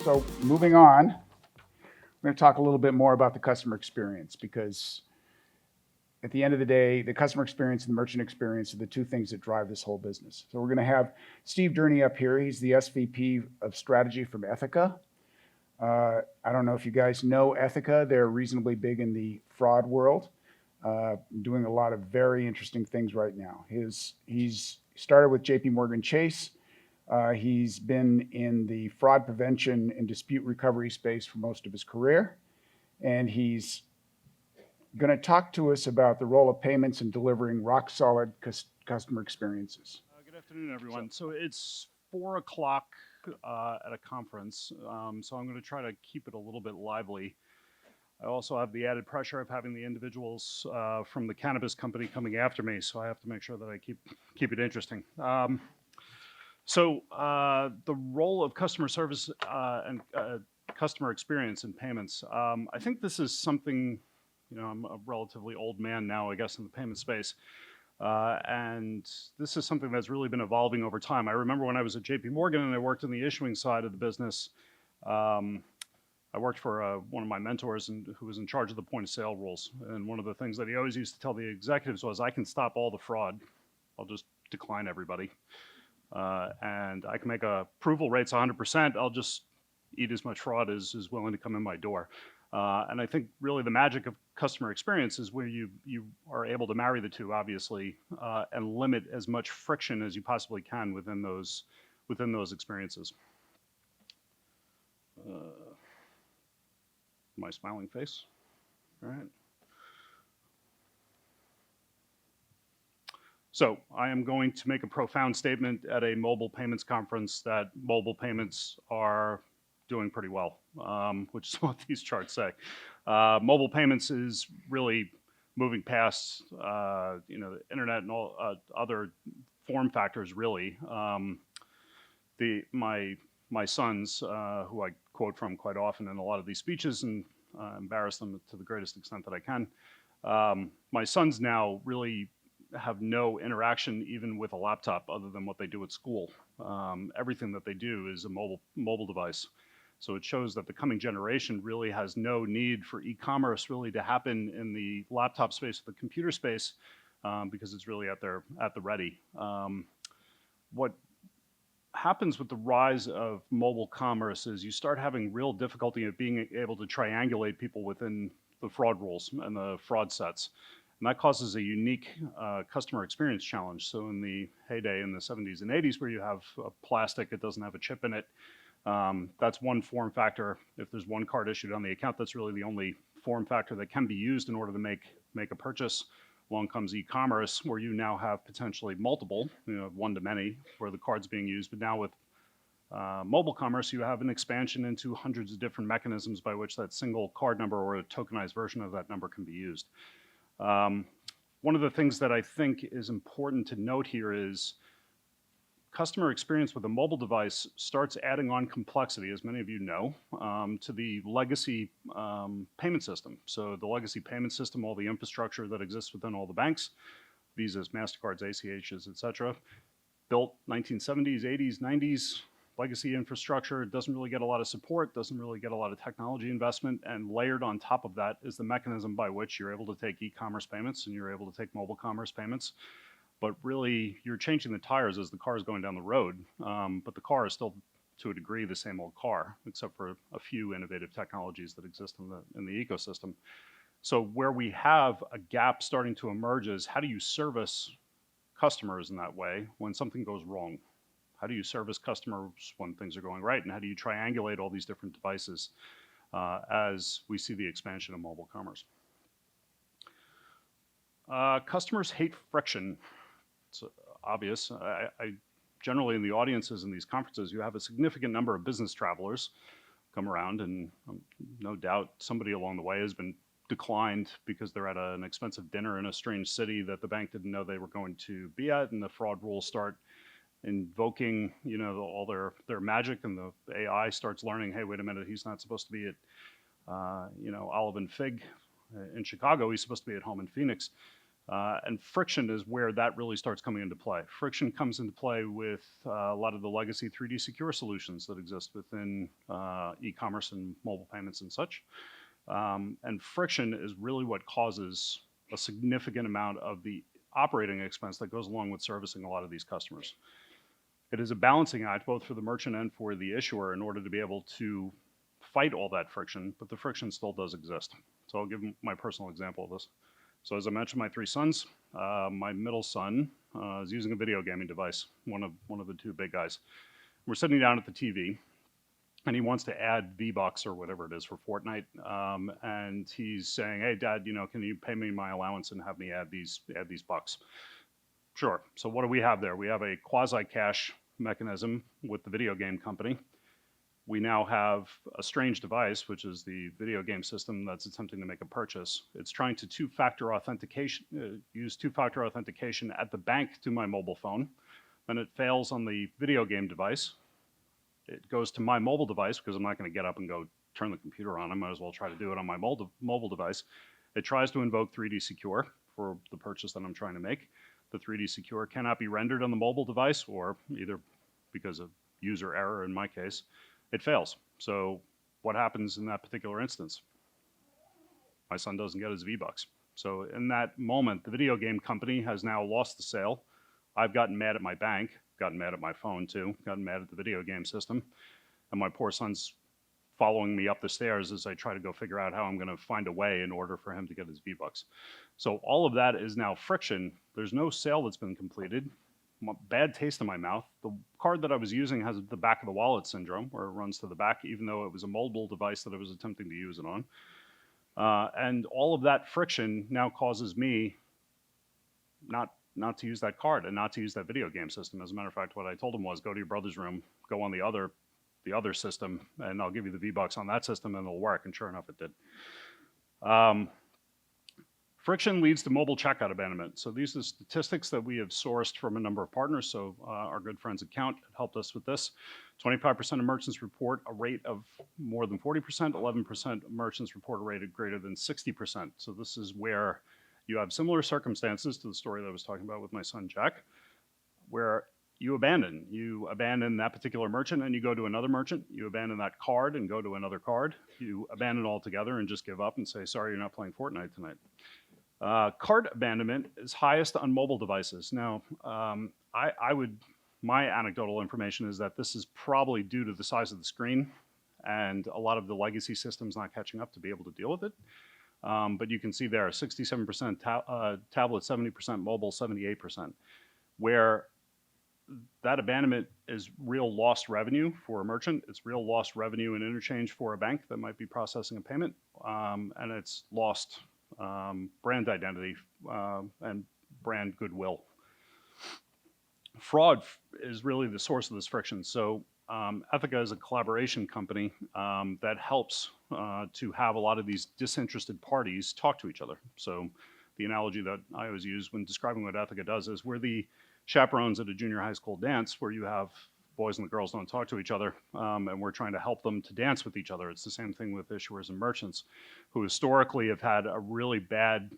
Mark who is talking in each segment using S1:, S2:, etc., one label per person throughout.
S1: So moving on, we're going to talk a little bit more about the customer experience, because at the end of the day, the customer experience and the merchant experience are the two things that drive this whole business. So we're going to have Steve Durney up here. He's the SVP of strategy from Ethica. I don't know if you guys know Ethica. They're reasonably big in the fraud world, doing a lot of very interesting things right now. He's started with JP Morgan Chase. He's been in the fraud prevention and dispute recovery space for most of his career. And he's going to talk to us about the role of payments in delivering rock solid customer experiences.
S2: Good afternoon, everyone. So it's 4 o'clock at a conference, so I'm going to try to keep it a little bit lively. I also have the added pressure of having the individuals from the cannabis company coming after me, so I have to make sure that I keep it interesting. So the role of customer service and customer experience in payments. I think this is something, I'm a relatively old man now, I guess, in the payment space. And this is something that's really been evolving over time. I remember when I was at JP Morgan and I worked in the issuing side of the business, I worked for one of my mentors who was in charge of the point of sale rules. And one of the things that he always used to tell the executives was, I can stop all the fraud. I'll just decline everybody. And I can make approval rates 100%. I'll just eat as much fraud as is willing to come in my door. And I think really the magic of customer experience is where you are able to marry the two, obviously, and limit as much friction as you possibly can within those experiences. My smiling face. All right. So I am going to make a profound statement at a mobile payments conference that mobile payments are doing pretty well, which is what these charts say. Mobile payments is really moving past, the internet and all other form factors. Really, my sons, who I quote from quite often in a lot of these speeches, and embarrass them to the greatest extent that I can. My sons now really have no interaction even with a laptop other than what they do at school. Everything that they do is a mobile device. So it shows that the coming generation really has no need for e-commerce really to happen in the laptop space or the computer space, because it's really at the ready. What happens with the rise of mobile commerce is you start having real difficulty of being able to triangulate people within the fraud rules and the fraud sets. And that causes a unique customer experience challenge. So in the heyday in the 70s and 80s, where you have plastic, it doesn't have a chip in it, that's one form factor. If there's one card issued on the account, that's really the only form factor that can be used in order to make a purchase. Along comes e-commerce, where you now have potentially multiple, one to many, where the card's being used. But now with mobile commerce, you have an expansion into hundreds of different mechanisms by which that single card number or a tokenized version of that number can be used. One of the things that I think is important to note here is customer experience with a mobile device starts adding on complexity, as many of you know, to the legacy payment system. So the legacy payment system, all the infrastructure that exists within all the banks, Visas, MasterCards, ACHs, et cetera, built 1970s, 80s, 90s, legacy infrastructure, doesn't really get a lot of support, doesn't really get a lot of technology investment, and layered on top of that is the mechanism by which you're able to take e-commerce payments and you're able to take mobile commerce payments. But really, you're changing the tires as the car is going down the road, but the car is still, to a degree, the same old car, except for a few innovative technologies that exist in the ecosystem. So where we have a gap starting to emerge is, how do you service customers in that way when something goes wrong? How do you service customers when things are going right? And how do you triangulate all these different devices as we see the expansion of mobile commerce? Customers hate friction. It's obvious. I generally in the audiences in these conferences, you have a significant number of business travelers come around, and no doubt somebody along the way has been declined because they're at an expensive dinner in a strange city that the bank didn't know they were going to be at, and the fraud rules start invoking, all their magic, and the AI starts learning, hey, wait a minute, he's not supposed to be at, Olive and Fig in Chicago. He's supposed to be at home in Phoenix. And friction is where that really starts coming into play. Friction comes into play with a lot of the legacy 3D Secure solutions that exist within e-commerce and mobile payments and such. And friction is really what causes a significant amount of the operating expense that goes along with servicing a lot of these customers. It is a balancing act both for the merchant and for the issuer in order to be able to fight all that friction, but the friction still does exist. So I'll give my personal example of this. So as I mentioned, my three sons, my middle son is using a video gaming device, one of the two big guys. We're sitting down at the TV, and he wants to add V-Bucks or whatever it is for Fortnite, and he's saying, "Hey, Dad, can you pay me my allowance and have me add these bucks?" Sure. So what do we have there? We have a quasi-cash mechanism with the video game company. We now have a strange device, which is the video game system that's attempting to make a purchase. It's trying to use two-factor authentication at the bank to my mobile phone. Then it fails on the video game device. It goes to my mobile device because I'm not going to get up and go turn the computer on. I might as well try to do it on my mobile device. It tries to invoke 3D Secure for the purchase that I'm trying to make. The 3D Secure cannot be rendered on the mobile device, or either because of user error in my case, it fails. So what happens in that particular instance? My son doesn't get his V-Bucks. So in that moment, the video game company has now lost the sale. I've gotten mad at my bank, gotten mad at my phone too, gotten mad at the video game system, and my poor son's following me up the stairs as I try to go figure out how I'm going to find a way in order for him to get his V-Bucks. So all of that is now friction. There's no sale that's been completed. Bad taste in my mouth. The card that I was using has the back of the wallet syndrome, where it runs to the back, even though it was a mobile device that I was attempting to use it on. And all of that friction now causes me not to use that card and not to use that video game system. As a matter of fact, what I told him was, go to your brother's room, go on the other system, and I'll give you the V-Bucks on that system, and it'll work. And sure enough, it did. Friction leads to mobile checkout abandonment. So these are statistics that we have sourced from a number of partners. So our good friends at Count helped us with this. 25% of merchants report a rate of more than 40%, 11% of merchants report a rate of greater than 60%. So this is where you have similar circumstances to the story that I was talking about with my son Jack, where you abandon that particular merchant and you go to another merchant. You abandon that card and go to another card. You abandon altogether and just give up and say, sorry, you're not playing Fortnite tonight. Cart abandonment is highest on mobile devices. Now, my anecdotal information is that this is probably due to the size of the screen and a lot of the legacy systems not catching up to be able to deal with it. But you can see there, 67% tablet, 70% mobile, 78%, where that abandonment is real lost revenue for a merchant. It's real lost revenue in interchange for a bank that might be processing a payment, and it's lost brand identity and brand goodwill. Fraud is really the source of this friction. So Ethica is a collaboration company that helps to have a lot of these disinterested parties talk to each other. So the analogy that I always use when describing what Ethica does is we're the chaperones at a junior high school dance where you have boys and the girls don't talk to each other, and we're trying to help them to dance with each other. It's the same thing with issuers and merchants who historically have had a really bad,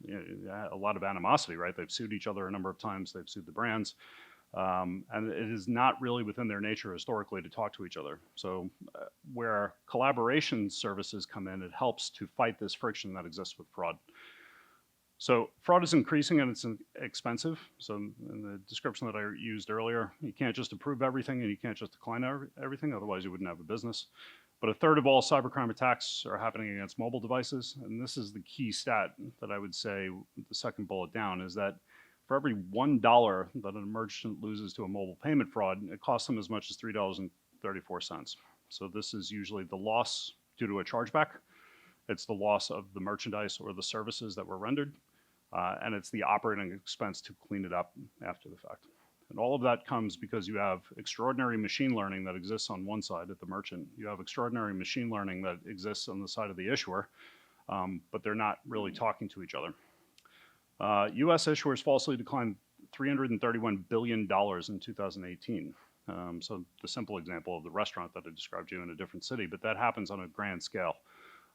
S2: a lot of animosity, right? They've sued each other a number of times. They've sued the brands. And it is not really within their nature historically to talk to each other. So where collaboration services come in, it helps to fight this friction that exists with fraud. So fraud is increasing and it's expensive. So in the description that I used earlier, you can't just approve everything and you can't just decline everything, otherwise you wouldn't have a business. But a third of all cybercrime attacks are happening against mobile devices. And this is the key stat that I would say, the second bullet down, is that for every $1 that a merchant loses to a mobile payment fraud, it costs them as much as $3.34. So this is usually the loss due to a chargeback. It's the loss of the merchandise or the services that were rendered. And it's the operating expense to clean it up after the fact. And all of that comes because you have extraordinary machine learning that exists on one side at the merchant. You have extraordinary machine learning that exists on the side of the issuer, but they're not really talking to each other. US issuers falsely declined $331 billion in 2018. So the simple example of the restaurant that I described to you in a different city, but that happens on a grand scale.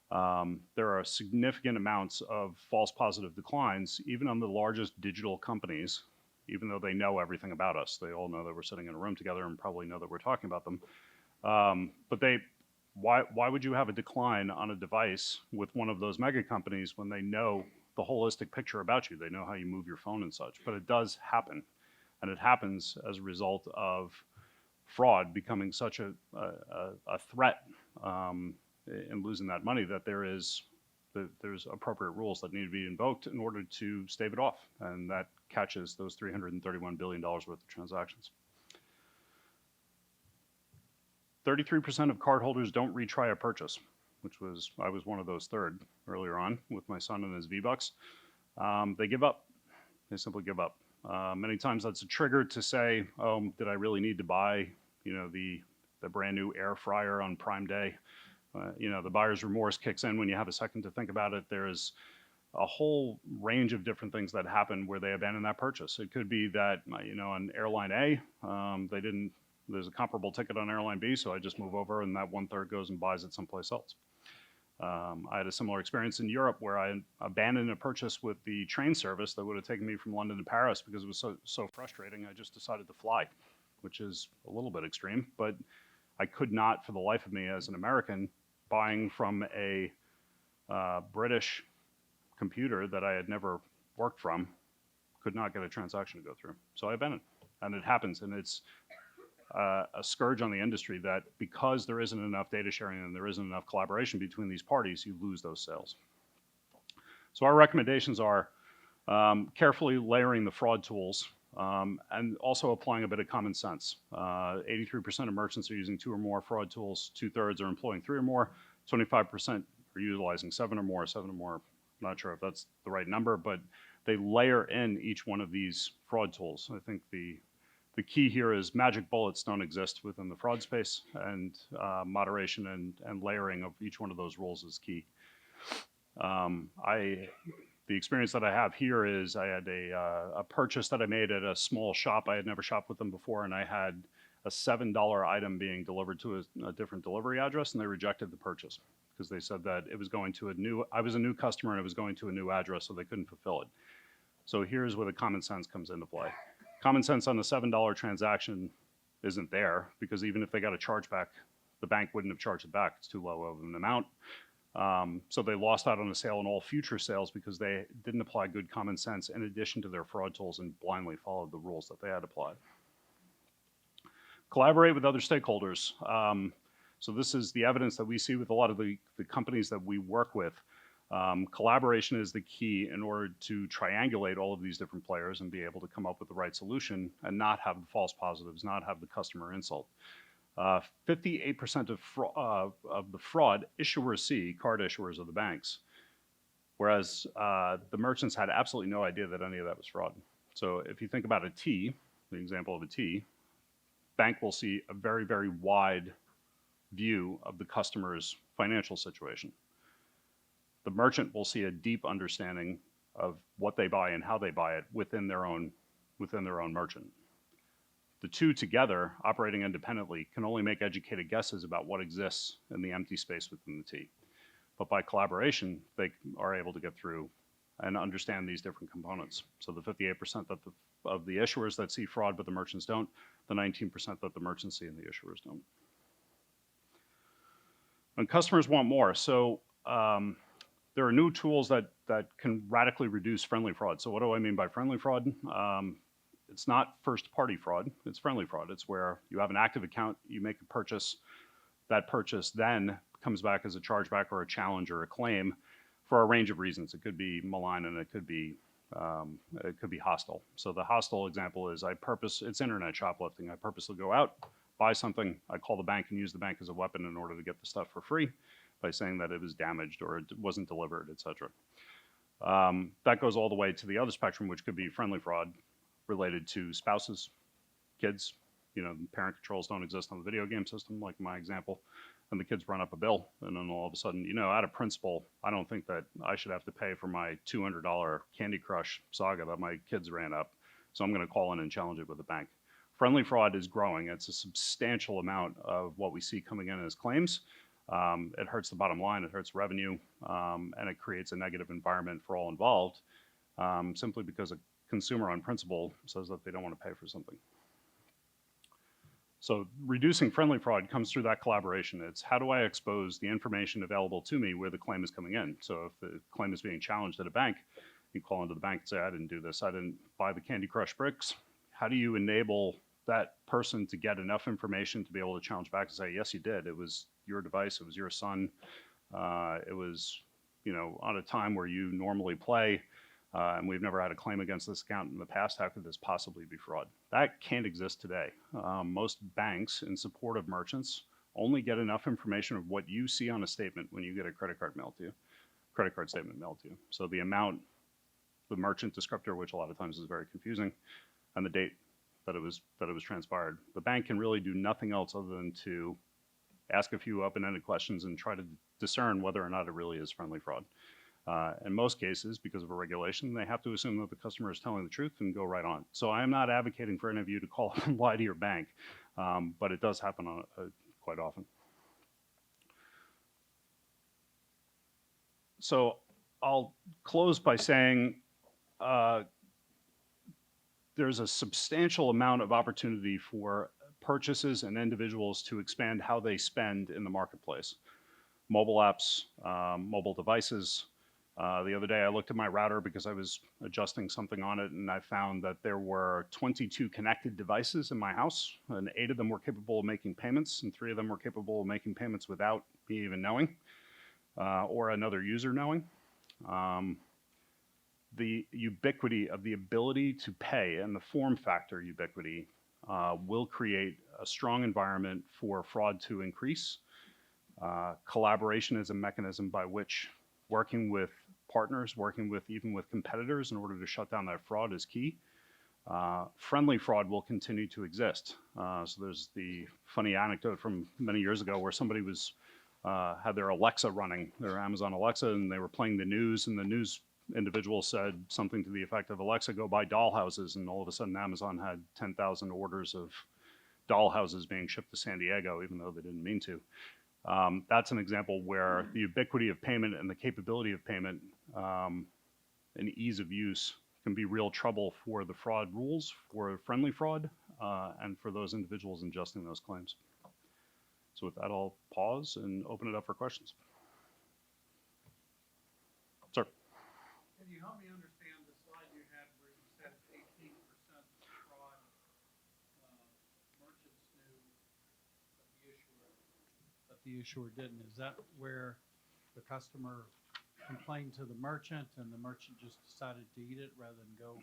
S2: There are significant amounts of false positive declines, even on the largest digital companies, even though they know everything about us. They all know that we're sitting in a room together and probably know that we're talking about them. Why would you have a decline on a device with one of those mega companies when they know the holistic picture about you? They know how you move your phone and such. But it does happen, and it happens as a result of fraud becoming such a threat in losing that money that there's appropriate rules that need to be invoked in order to stave it off, and that catches those $331 billion worth of transactions. 33% of cardholders don't retry a purchase, I was one of those third earlier on with my son and his V-Bucks. They give up. They simply give up. Many times that's a trigger to say, oh, did I really need to buy, the brand new air fryer on Prime Day? The buyer's remorse kicks in when you have a second to think about it. There's a whole range of different things that happen where they abandon that purchase. It could be that, on airline A, there's a comparable ticket on airline B, so I just move over and that 1/3 goes and buys it someplace else. I had a similar experience in Europe where I abandoned a purchase with the train service that would have taken me from London to Paris because it was so frustrating. I just decided to fly, which is a little bit extreme, but I could not, for the life of me as an American, buying from a British computer that I had never worked from, could not get a transaction to go through. So I abandoned, and it happens, and it's a scourge on the industry that because there isn't enough data sharing and there isn't enough collaboration between these parties, you lose those sales. So our recommendations are carefully layering the fraud tools and also applying a bit of common sense. 83% of merchants are using 2 or more fraud tools, 2/3 are employing 3 or more, 25% are utilizing 7 or more. I'm not sure if that's the right number, but they layer in each one of these fraud tools. I think the key here is magic bullets don't exist within the fraud space, and moderation and layering of each one of those rules is key. The experience that I have here is I had a purchase that I made at a small shop. I had never shopped with them before, and I had a $7 item being delivered to a different delivery address, and they rejected the purchase because they said that it was going to I was a new customer and it was going to a new address, so they couldn't fulfill it. So here's where the common sense comes into play. Common sense on the $7 transaction isn't there because even if they got a chargeback, the bank wouldn't have charged it back. It's too low of an amount. So they lost out on a sale on all future sales because they didn't apply good common sense in addition to their fraud tools and blindly followed the rules that they had applied. Collaborate with other stakeholders. So this is the evidence that we see with a lot of the companies that we work with. Collaboration is the key in order to triangulate all of these different players and be able to come up with the right solution and not have the false positives, not have the customer insult. 58% of the fraud issuers see, card issuers of the banks, whereas the merchants had absolutely no idea that any of that was fraud. So if you think about a T, the example of a T, bank will see a very, very wide view of the customer's financial situation. The merchant will see a deep understanding of what they buy and how they buy it within their own merchant. The two together, operating independently, can only make educated guesses about what exists in the empty space within the T. But by collaboration, they are able to get through and understand these different components. So the 58% of the issuers that see fraud but the merchants don't, the 19% that the merchants see and the issuers don't. And customers want more. So there are new tools that can radically reduce friendly fraud. So what do I mean by friendly fraud? It's not first-party fraud, it's friendly fraud. It's where you have an active account, you make a purchase, that purchase then comes back as a chargeback or a challenge or a claim for a range of reasons. It could be malign and it could be hostile. So the hostile example is it's internet shoplifting. I purposely go out, buy something, I call the bank and use the bank as a weapon in order to get the stuff for free by saying that it was damaged or it wasn't delivered, etc. That goes all the way to the other spectrum, which could be friendly fraud related to spouses, kids. Parent controls don't exist on the video game system, like my example, and the kids run up a bill, and then all of a sudden, out of principle, I don't think that I should have to pay for my $200 Candy Crush saga that my kids ran up, so I'm going to call in and challenge it with the bank. Friendly fraud is growing. It's a substantial amount of what we see coming in as claims. It hurts the bottom line, it hurts revenue, and it creates a negative environment for all involved, simply because a consumer on principle says that they don't want to pay for something. So reducing friendly fraud comes through that collaboration. It's how do I expose the information available to me where the claim is coming in? So if the claim is being challenged at a bank, you call into the bank and say, I didn't do this, I didn't buy the Candy Crush bricks. How do you enable that person to get enough information to be able to challenge back and say, yes, you did. It was your device, it was your son, it was, on a time where you normally play, and we've never had a claim against this account in the past. How could this possibly be fraud? That can't exist today. Most banks, in support of merchants, only get enough information of what you see on a statement when you get a credit card statement mailed to you. So the amount, the merchant descriptor, which a lot of times is very confusing, and the date that it was transpired. The bank can really do nothing else other than to ask a few open-ended questions and try to discern whether or not it really is friendly fraud. In most cases, because of a regulation, they have to assume that the customer is telling the truth and go right on. So I am not advocating for any of you to call and lie to your bank, but it does happen quite often. So I'll close by saying there's a substantial amount of opportunity for purchases and individuals to expand how they spend in the marketplace. Mobile apps, mobile devices. The other day I looked at my router because I was adjusting something on it, and I found that there were 22 connected devices in my house, and 8 of them were capable of making payments, and 3 of them were capable of making payments without me even knowing, or another user knowing. The ubiquity of the ability to pay and the form factor ubiquity will create a strong environment for fraud to increase. Collaboration is a mechanism by which working with partners, even with competitors in order to shut down that fraud is key. Friendly fraud will continue to exist. So there's the funny anecdote from many years ago where somebody was had their Alexa running, their Amazon Alexa, and they were playing the news, and the news individual said something to the effect of, Alexa, go buy dollhouses, and all of a sudden Amazon had 10,000 orders of dollhouses being shipped to San Diego, even though they didn't mean to. That's an example where the ubiquity of payment and the capability of payment and ease of use can be real trouble for the fraud rules, for friendly fraud, and for those individuals ingesting those claims. So with that, I'll pause and open it up for questions. Sir.
S3: Can you help me understand the slide you had where you said 18% fraud merchants knew, but the issuer didn't? Is that where the customer complained to the merchant and the merchant just decided to eat it rather than go?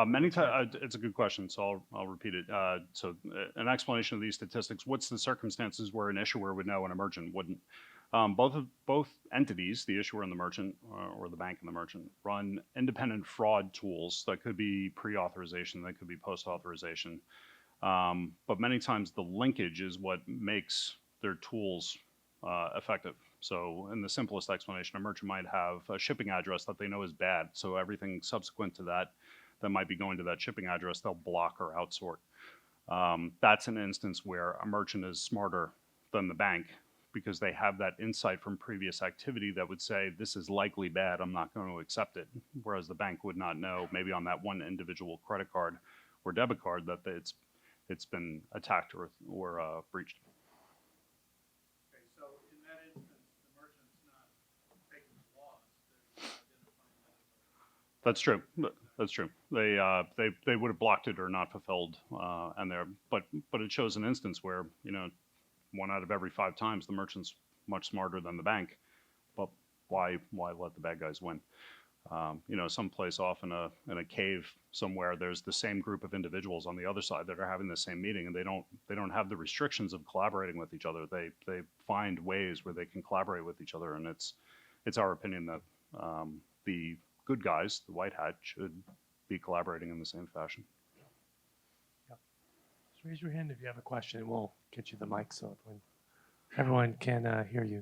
S2: Many times, it's a good question, so I'll repeat it. So an explanation of these statistics, what's the circumstances where an issuer would know and a merchant wouldn't? Both entities, the issuer and the merchant, or the bank and the merchant, run independent fraud tools that could be pre-authorization, that could be post-authorization. But many times the linkage is what makes their tools effective. So in the simplest explanation, a merchant might have a shipping address that they know is bad, so everything subsequent to that might be going to that shipping address, they'll block or outsort. That's an instance where a merchant is smarter than the bank because they have that insight from previous activity that would say, this is likely bad, I'm not going to accept it. Whereas the bank would not know, maybe on that one individual credit card or debit card, that it's been attacked or breached.
S3: Okay, so in that instance, the merchant's not taking the loss, they're identifying that as a...
S2: That's true. That's true. They would have blocked it or not fulfilled, but it shows an instance where 1 out of every 5 times the merchant's much smarter than the bank, but why let the bad guys win? Someplace off in a cave somewhere, there's the same group of individuals on the other side that are having the same meeting, and they don't have the restrictions of collaborating with each other. They find ways where they can collaborate with each other, and it's our opinion that the good guys, the white hat, should be collaborating in the same fashion.
S4: Yep. Just raise your hand if you have a question, and we'll get you the mic so everyone can hear you.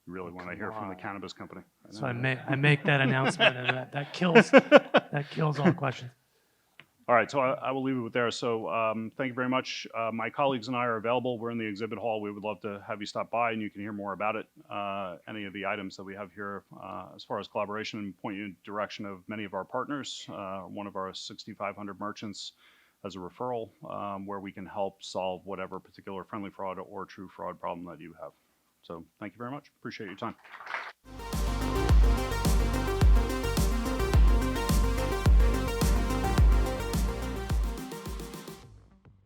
S2: You really want to hear from the cannabis company.
S4: So I make that announcement, and that kills all questions.
S2: All right, so I will leave it with there. So thank you very much. My colleagues and I are available. We're in the exhibit hall. We would love to have you stop by and you can hear more about it. Any of the items that we have here as far as collaboration, and point you in the direction of many of our partners. One of our 6,500 merchants as a referral where we can help solve whatever particular friendly fraud or true fraud problem that you have. So thank you very much. Appreciate your time.